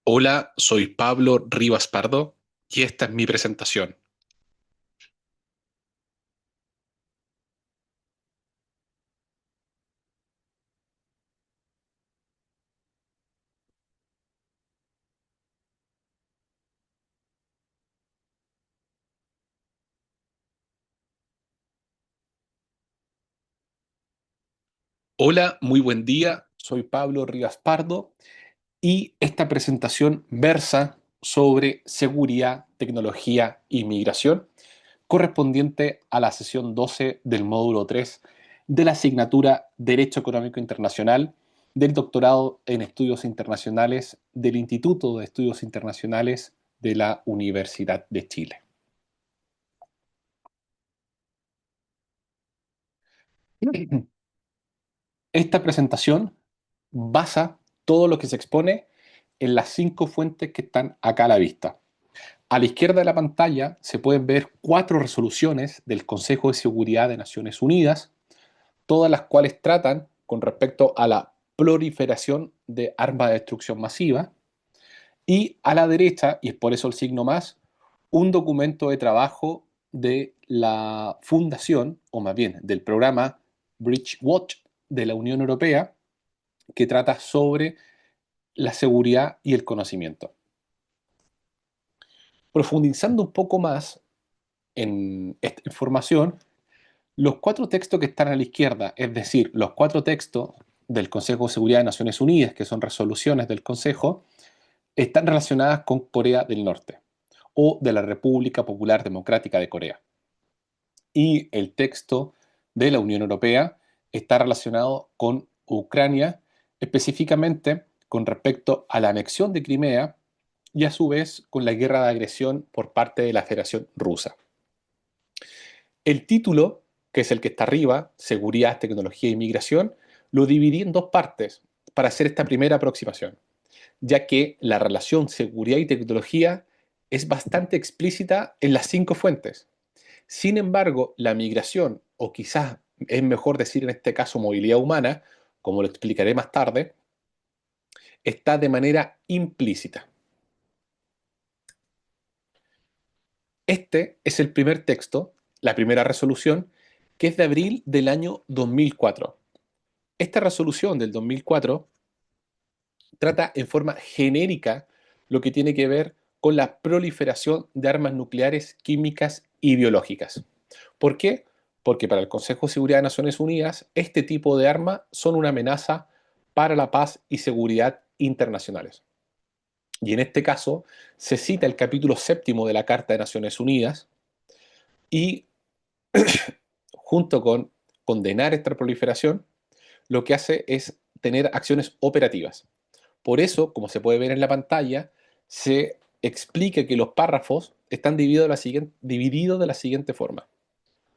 Hola, soy Pablo Rivas Pardo y esta es mi presentación. Hola, muy buen día, soy Pablo Rivas Pardo y esta presentación versa sobre seguridad, tecnología y migración, correspondiente a la sesión 12 del módulo 3 de la asignatura Derecho Económico Internacional del doctorado en Estudios Internacionales del Instituto de Estudios Internacionales de la Universidad de Chile. Esta presentación basa todo lo que se expone en las 5 fuentes que están acá a la vista. A la izquierda de la pantalla se pueden ver 4 resoluciones del Consejo de Seguridad de Naciones Unidas, todas las cuales tratan con respecto a la proliferación de armas de destrucción masiva. Y a la derecha, y es por eso el signo más, un documento de trabajo de la fundación, o más bien del programa Bridge Watch de la Unión Europea, que trata sobre la seguridad y el conocimiento. Profundizando un poco más en esta información, los 4 textos que están a la izquierda, es decir, los 4 textos del Consejo de Seguridad de Naciones Unidas, que son resoluciones del Consejo, están relacionadas con Corea del Norte o de la República Popular Democrática de Corea. Y el texto de la Unión Europea está relacionado con Ucrania, específicamente con respecto a la anexión de Crimea y a su vez con la guerra de agresión por parte de la Federación Rusa. El título, que es el que está arriba, Seguridad, Tecnología y Migración, lo dividí en 2 partes para hacer esta primera aproximación, ya que la relación seguridad y tecnología es bastante explícita en las 5 fuentes. Sin embargo, la migración, o quizás es mejor decir en este caso movilidad humana, como lo explicaré más tarde, está de manera implícita. Este es el primer texto, la primera resolución, que es de abril del año 2004. Esta resolución del 2004 trata en forma genérica lo que tiene que ver con la proliferación de armas nucleares, químicas y biológicas. ¿Por qué? Porque para el Consejo de Seguridad de Naciones Unidas este tipo de armas son una amenaza para la paz y seguridad internacionales. Y en este caso se cita el capítulo 7 de la Carta de Naciones Unidas y junto con condenar esta proliferación, lo que hace es tener acciones operativas. Por eso, como se puede ver en la pantalla, se explica que los párrafos están divididos de la siguiente forma.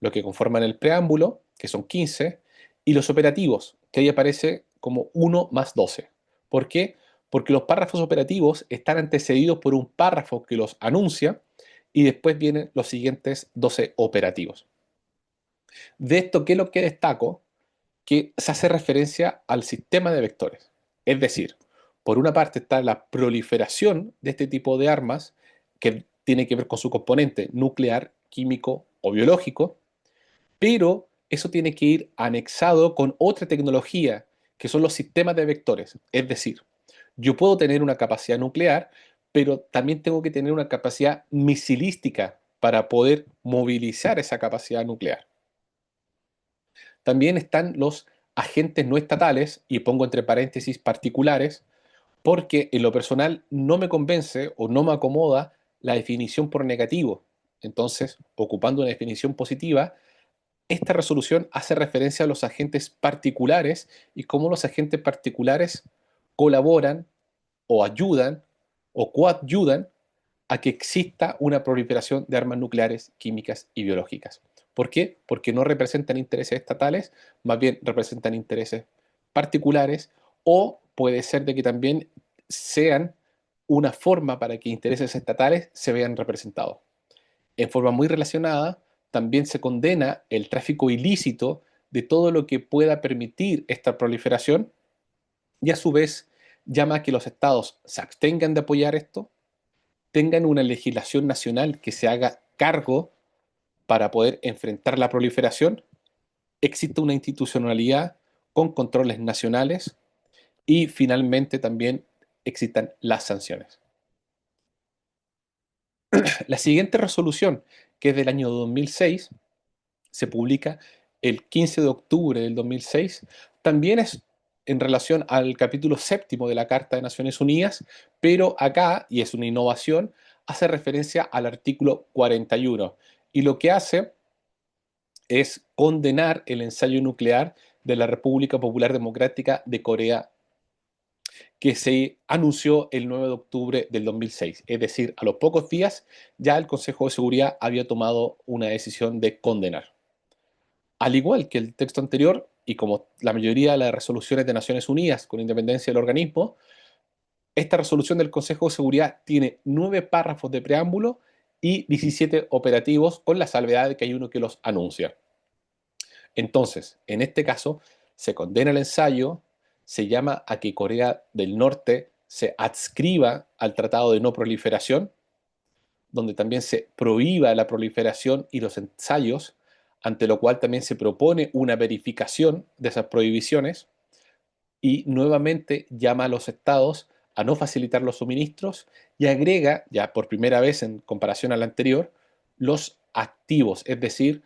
Lo que conforman el preámbulo, que son 15, y los operativos, que ahí aparece como 1 más 12. ¿Por qué? Porque los párrafos operativos están antecedidos por un párrafo que los anuncia y después vienen los siguientes 12 operativos. De esto, ¿qué es lo que destaco? Que se hace referencia al sistema de vectores. Es decir, por una parte está la proliferación de este tipo de armas, que tiene que ver con su componente nuclear, químico o biológico, pero eso tiene que ir anexado con otra tecnología, que son los sistemas de vectores. Es decir, yo puedo tener una capacidad nuclear, pero también tengo que tener una capacidad misilística para poder movilizar esa capacidad nuclear. También están los agentes no estatales, y pongo entre paréntesis particulares, porque en lo personal no me convence o no me acomoda la definición por negativo. Entonces, ocupando una definición positiva, esta resolución hace referencia a los agentes particulares y cómo los agentes particulares colaboran o ayudan o coadyudan a que exista una proliferación de armas nucleares, químicas y biológicas. ¿Por qué? Porque no representan intereses estatales, más bien representan intereses particulares, o puede ser de que también sean una forma para que intereses estatales se vean representados. En forma muy relacionada, también se condena el tráfico ilícito de todo lo que pueda permitir esta proliferación y a su vez llama a que los estados se abstengan de apoyar esto, tengan una legislación nacional que se haga cargo para poder enfrentar la proliferación, existe una institucionalidad con controles nacionales y finalmente también existan las sanciones. La siguiente resolución, que es del año 2006, se publica el 15 de octubre del 2006, también es en relación al capítulo séptimo de la Carta de Naciones Unidas, pero acá, y es una innovación, hace referencia al artículo 41 y lo que hace es condenar el ensayo nuclear de la República Popular Democrática de Corea que se anunció el 9 de octubre del 2006. Es decir, a los pocos días ya el Consejo de Seguridad había tomado una decisión de condenar. Al igual que el texto anterior, y como la mayoría de las resoluciones de Naciones Unidas con independencia del organismo, esta resolución del Consejo de Seguridad tiene 9 párrafos de preámbulo y 17 operativos, con la salvedad de que hay uno que los anuncia. Entonces, en este caso, se condena el ensayo, se llama a que Corea del Norte se adscriba al Tratado de No Proliferación, donde también se prohíba la proliferación y los ensayos, ante lo cual también se propone una verificación de esas prohibiciones y nuevamente llama a los estados a no facilitar los suministros y agrega, ya por primera vez en comparación al anterior, los activos, es decir,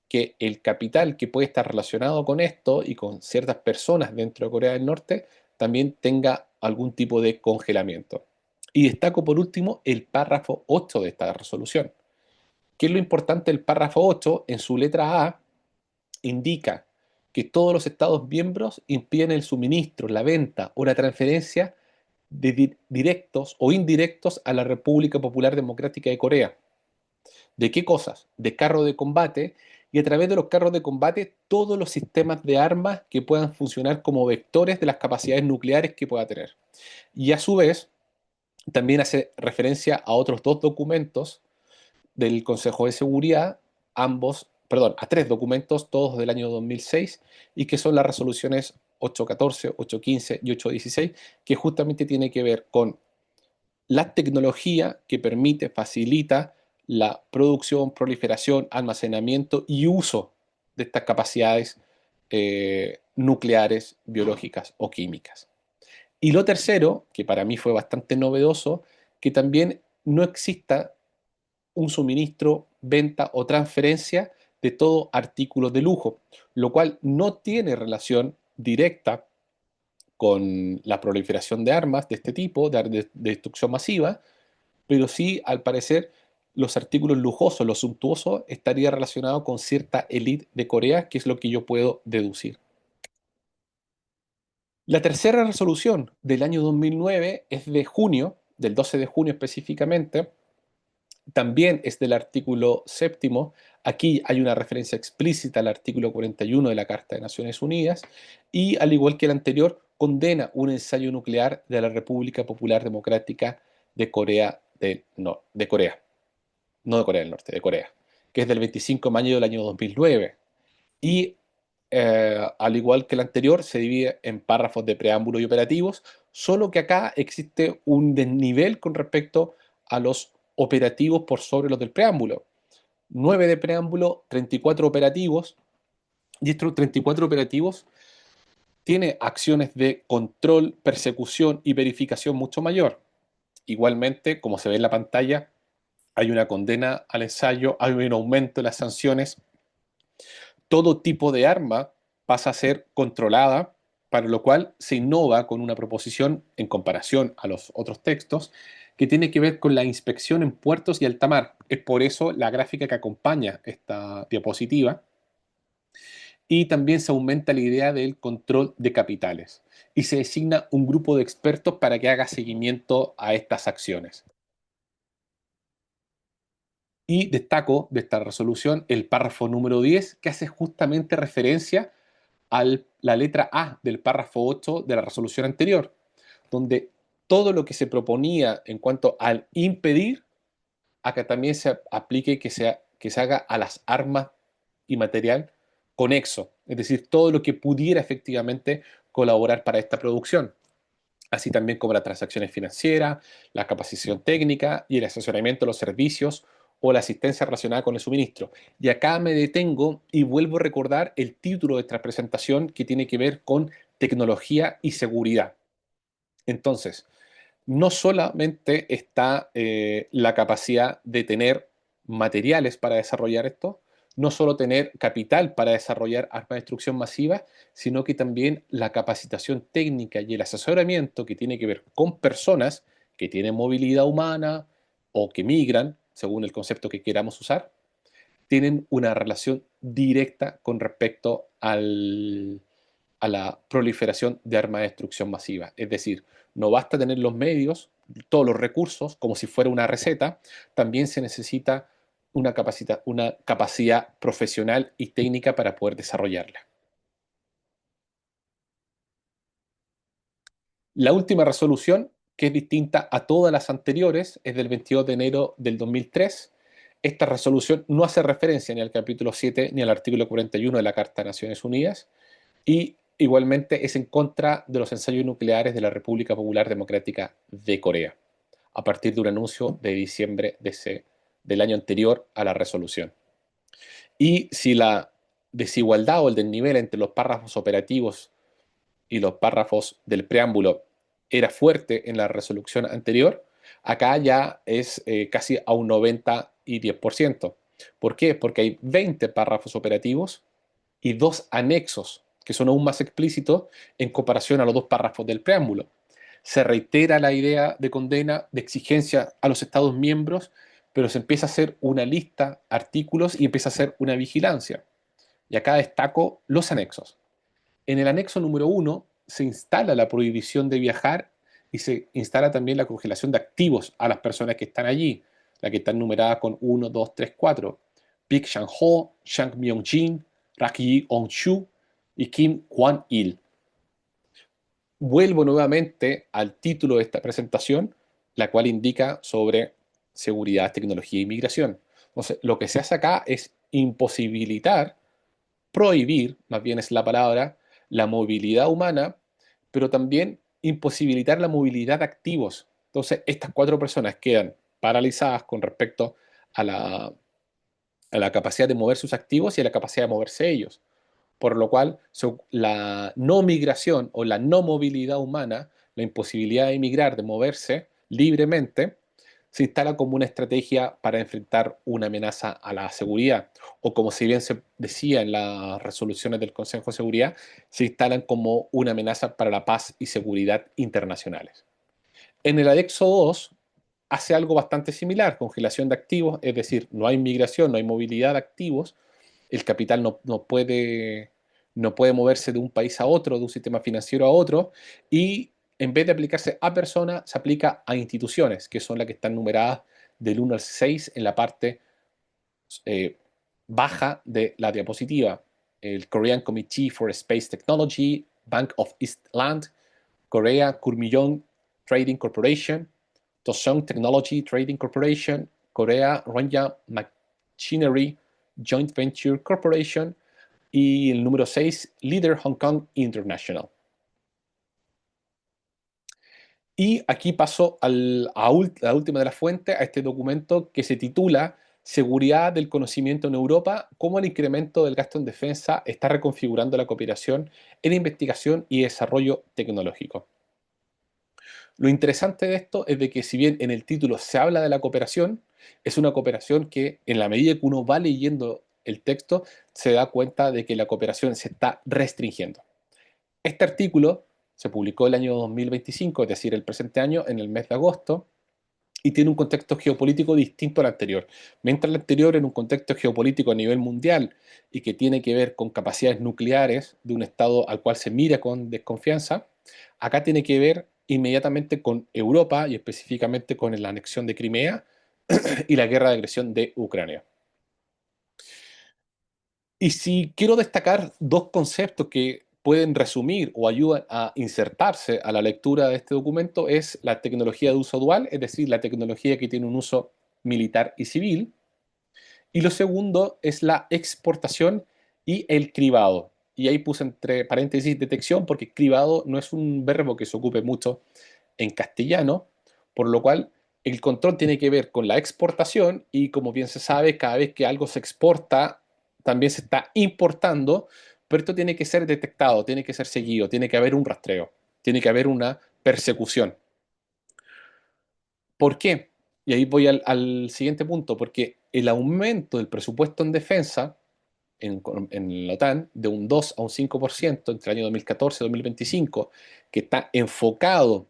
que el capital que puede estar relacionado con esto y con ciertas personas dentro de Corea del Norte también tenga algún tipo de congelamiento. Y destaco por último el párrafo 8 de esta resolución. ¿Qué es lo importante del párrafo 8? En su letra A indica que todos los Estados miembros impiden el suministro, la venta o la transferencia de directos o indirectos a la República Popular Democrática de Corea. ¿De qué cosas? De carros de combate y a través de los carros de combate todos los sistemas de armas que puedan funcionar como vectores de las capacidades nucleares que pueda tener. Y a su vez, también hace referencia a otros dos documentos del Consejo de Seguridad, ambos, perdón, a tres documentos, todos del año 2006, y que son las resoluciones 814, 815 y 816, que justamente tiene que ver con la tecnología que permite, facilita la producción, proliferación, almacenamiento y uso de estas capacidades nucleares, biológicas o químicas. Y lo tercero, que para mí fue bastante novedoso, que también no exista un suministro, venta o transferencia de todo artículo de lujo, lo cual no tiene relación directa con la proliferación de armas de este tipo, de destrucción masiva, pero sí, al parecer, los artículos lujosos, los suntuosos, estaría relacionado con cierta élite de Corea, que es lo que yo puedo deducir. La tercera resolución del año 2009 es de junio, del 12 de junio específicamente, también es del artículo séptimo. Aquí hay una referencia explícita al artículo 41 de la Carta de Naciones Unidas y, al igual que el anterior, condena un ensayo nuclear de la República Popular Democrática de Corea del Norte, de Corea, no de Corea del Norte, de Corea, que es del 25 de mayo del año 2009. Y al igual que el anterior, se divide en párrafos de preámbulo y operativos, solo que acá existe un desnivel con respecto a los operativos por sobre los del preámbulo. 9 de preámbulo, 34 operativos, y estos 34 operativos tiene acciones de control, persecución y verificación mucho mayor. Igualmente, como se ve en la pantalla, hay una condena al ensayo, hay un aumento de las sanciones, todo tipo de arma pasa a ser controlada, para lo cual se innova con una proposición en comparación a los otros textos que tiene que ver con la inspección en puertos y alta mar. Es por eso la gráfica que acompaña esta diapositiva. Y también se aumenta la idea del control de capitales y se designa un grupo de expertos para que haga seguimiento a estas acciones. Y destaco de esta resolución el párrafo número 10 que hace justamente referencia a la letra A del párrafo 8 de la resolución anterior, donde todo lo que se proponía en cuanto al impedir, acá también se aplique que se haga a las armas y material conexo, es decir, todo lo que pudiera efectivamente colaborar para esta producción. así también como las transacciones financieras, la capacitación técnica y el asesoramiento de los servicios o la asistencia relacionada con el suministro. Y acá me detengo y vuelvo a recordar el título de esta presentación que tiene que ver con tecnología y seguridad. Entonces, no solamente está la capacidad de tener materiales para desarrollar esto, no solo tener capital para desarrollar armas de destrucción masiva, sino que también la capacitación técnica y el asesoramiento que tiene que ver con personas que tienen movilidad humana o que migran, según el concepto que queramos usar, tienen una relación directa con respecto a la proliferación de armas de destrucción masiva. Es decir, no basta tener los medios, todos los recursos, como si fuera una receta, también se necesita una capacidad profesional y técnica para poder desarrollarla. La última resolución, que es distinta a todas las anteriores, es del 22 de enero del 2003. Esta resolución no hace referencia ni al capítulo 7 ni al artículo 41 de la Carta de Naciones Unidas, y igualmente es en contra de los ensayos nucleares de la República Popular Democrática de Corea, a partir de un anuncio de diciembre del año anterior a la resolución. Y si la desigualdad o el desnivel entre los párrafos operativos y los párrafos del preámbulo era fuerte en la resolución anterior, acá ya es casi a un 90 y 10%. ¿Por qué? Porque hay 20 párrafos operativos y dos anexos que son aún más explícitos en comparación a los dos párrafos del preámbulo. Se reitera la idea de condena, de exigencia a los Estados miembros, pero se empieza a hacer una lista, artículos y empieza a hacer una vigilancia. Y acá destaco los anexos. En el anexo número 1 se instala la prohibición de viajar y se instala también la congelación de activos a las personas que están allí, la que están numeradas con 1, 2, 3, 4. Big Shang-ho, Shang Myung-jin, Rak Yi-on-chu y Kim Kwan-il. Vuelvo nuevamente al título de esta presentación, la cual indica sobre seguridad, tecnología e inmigración. Entonces, lo que se hace acá es imposibilitar, prohibir, más bien es la palabra, la movilidad humana, pero también imposibilitar la movilidad de activos. Entonces, estas cuatro personas quedan paralizadas con respecto a la capacidad de mover sus activos y a la capacidad de moverse ellos. Por lo cual, la no migración o la no movilidad humana, la imposibilidad de emigrar, de moverse libremente, se instala como una estrategia para enfrentar una amenaza a la seguridad. O como si bien se decía en las resoluciones del Consejo de Seguridad, se instalan como una amenaza para la paz y seguridad internacionales. En el anexo 2 hace algo bastante similar, congelación de activos, es decir, no hay migración, no hay movilidad de activos, el capital no puede moverse de un país a otro, de un sistema financiero a otro, y en vez de aplicarse a personas, se aplica a instituciones, que son las que están numeradas del 1 al 6 en la parte eh, baja de la diapositiva. El Korean Committee for Space Technology, Bank of East Land, Korea Kurmiyong Trading Corporation, Tosung Technology Trading Corporation, Korea Ronja Machinery Joint Venture Corporation y el número 6, Leader Hong Kong International. Y aquí paso la última de las fuentes, a este documento que se titula Seguridad del conocimiento en Europa, cómo el incremento del gasto en defensa está reconfigurando la cooperación en investigación y desarrollo tecnológico. Lo interesante de esto es de que si bien en el título se habla de la cooperación, es una cooperación que en la medida que uno va leyendo el texto se da cuenta de que la cooperación se está restringiendo. Este artículo se publicó el año 2025, es decir, el presente año, en el mes de agosto, y tiene un contexto geopolítico distinto al anterior. Mientras el anterior en un contexto geopolítico a nivel mundial y que tiene que ver con capacidades nucleares de un Estado al cual se mira con desconfianza, acá tiene que ver inmediatamente con Europa y específicamente con la anexión de Crimea y la guerra de agresión de Ucrania. Y si quiero destacar dos conceptos que pueden resumir o ayudan a insertarse a la lectura de este documento es la tecnología de uso dual, es decir, la tecnología que tiene un uso militar y civil. Y lo segundo es la exportación y el cribado. y ahí puse entre paréntesis detección porque cribado no es un verbo que se ocupe mucho en castellano, por lo cual el control tiene que ver con la exportación y como bien se sabe, cada vez que algo se exporta, también se está importando, pero esto tiene que ser detectado, tiene que ser seguido, tiene que haber un rastreo, tiene que haber una persecución. ¿Por qué? Y ahí voy al siguiente punto, porque el aumento del presupuesto en defensa en la OTAN de un 2 a un 5% entre el año 2014 y 2025, que está enfocado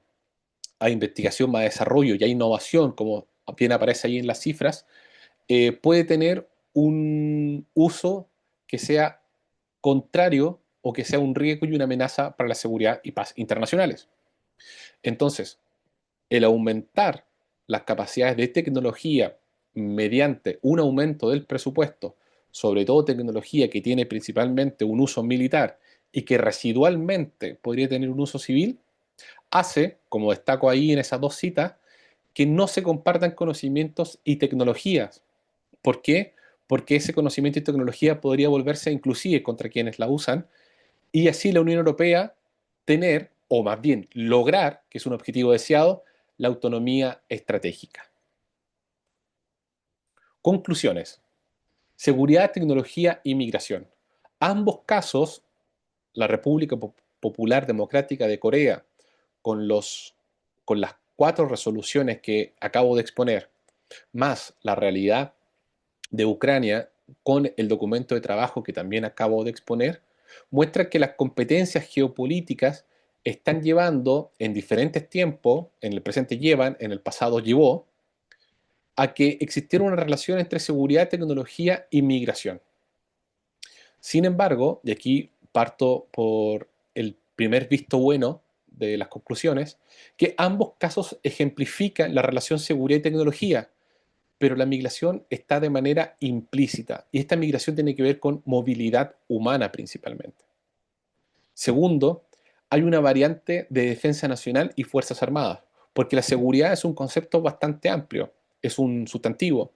a investigación, más desarrollo y a innovación, como bien aparece ahí en las cifras, puede tener un uso que sea contrario o que sea un riesgo y una amenaza para la seguridad y paz internacionales. Entonces, el aumentar las capacidades de tecnología mediante un aumento del presupuesto, sobre todo tecnología que tiene principalmente un uso militar y que residualmente podría tener un uso civil, hace, como destaco ahí en esas dos citas, que no se compartan conocimientos y tecnologías. ¿Por qué? Porque ese conocimiento y tecnología podría volverse inclusive contra quienes la usan y así la Unión Europea tener, o más bien lograr, que es un objetivo deseado, la autonomía estratégica. Conclusiones. Seguridad, tecnología y migración. Ambos casos, la República Popular Democrática de Corea, con, con las cuatro resoluciones que acabo de exponer, más la realidad de Ucrania con el documento de trabajo que también acabo de exponer, muestra que las competencias geopolíticas están llevando en diferentes tiempos, en el presente llevan, en el pasado llevó, a que existiera una relación entre seguridad, tecnología y migración. Sin embargo, y aquí parto por el primer visto bueno de las conclusiones, que ambos casos ejemplifican la relación seguridad y tecnología, pero la migración está de manera implícita y esta migración tiene que ver con movilidad humana principalmente. Segundo, hay una variante de defensa nacional y fuerzas armadas, porque la seguridad es un concepto bastante amplio, es un sustantivo,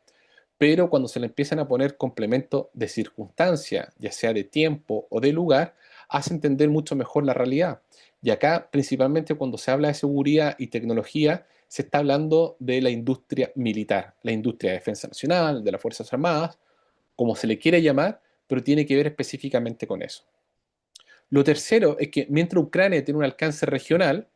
pero cuando se le empiezan a poner complementos de circunstancia, ya sea de tiempo o de lugar, hace entender mucho mejor la realidad. Y acá, principalmente cuando se habla de seguridad y tecnología, se está hablando de la industria militar, la industria de defensa nacional, de las Fuerzas Armadas, como se le quiere llamar, pero tiene que ver específicamente con eso. Lo tercero es que mientras Ucrania tiene un alcance regional,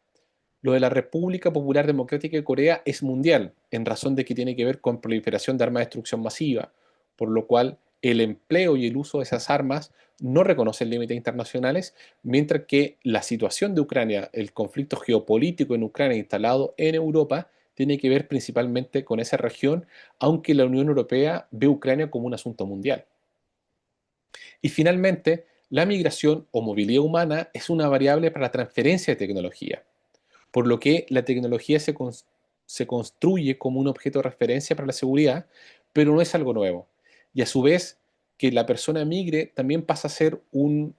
lo de la República Popular Democrática de Corea es mundial, en razón de que tiene que ver con proliferación de armas de destrucción masiva, por lo cual el empleo y el uso de esas armas no reconocen límites internacionales, mientras que la situación de Ucrania, el conflicto geopolítico en Ucrania instalado en Europa, tiene que ver principalmente con esa región, aunque la Unión Europea ve Ucrania como un asunto mundial. Y finalmente, la migración o movilidad humana es una variable para la transferencia de tecnología, por lo que la tecnología se construye como un objeto de referencia para la seguridad, pero no es algo nuevo. Y a su vez, que la persona migre también pasa a ser no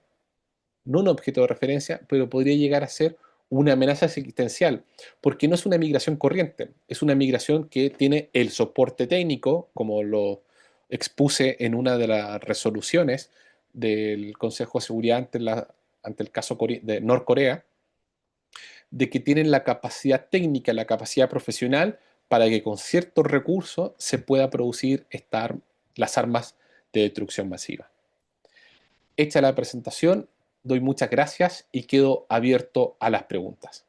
un objeto de referencia, pero podría llegar a ser una amenaza existencial, porque no es una migración corriente, es una migración que tiene el soporte técnico, como lo expuse en una de las resoluciones del Consejo de Seguridad ante el caso de Norcorea, de que tienen la capacidad técnica, la capacidad profesional para que con ciertos recursos se pueda producir las armas de destrucción masiva. Hecha la presentación, doy muchas gracias y quedo abierto a las preguntas.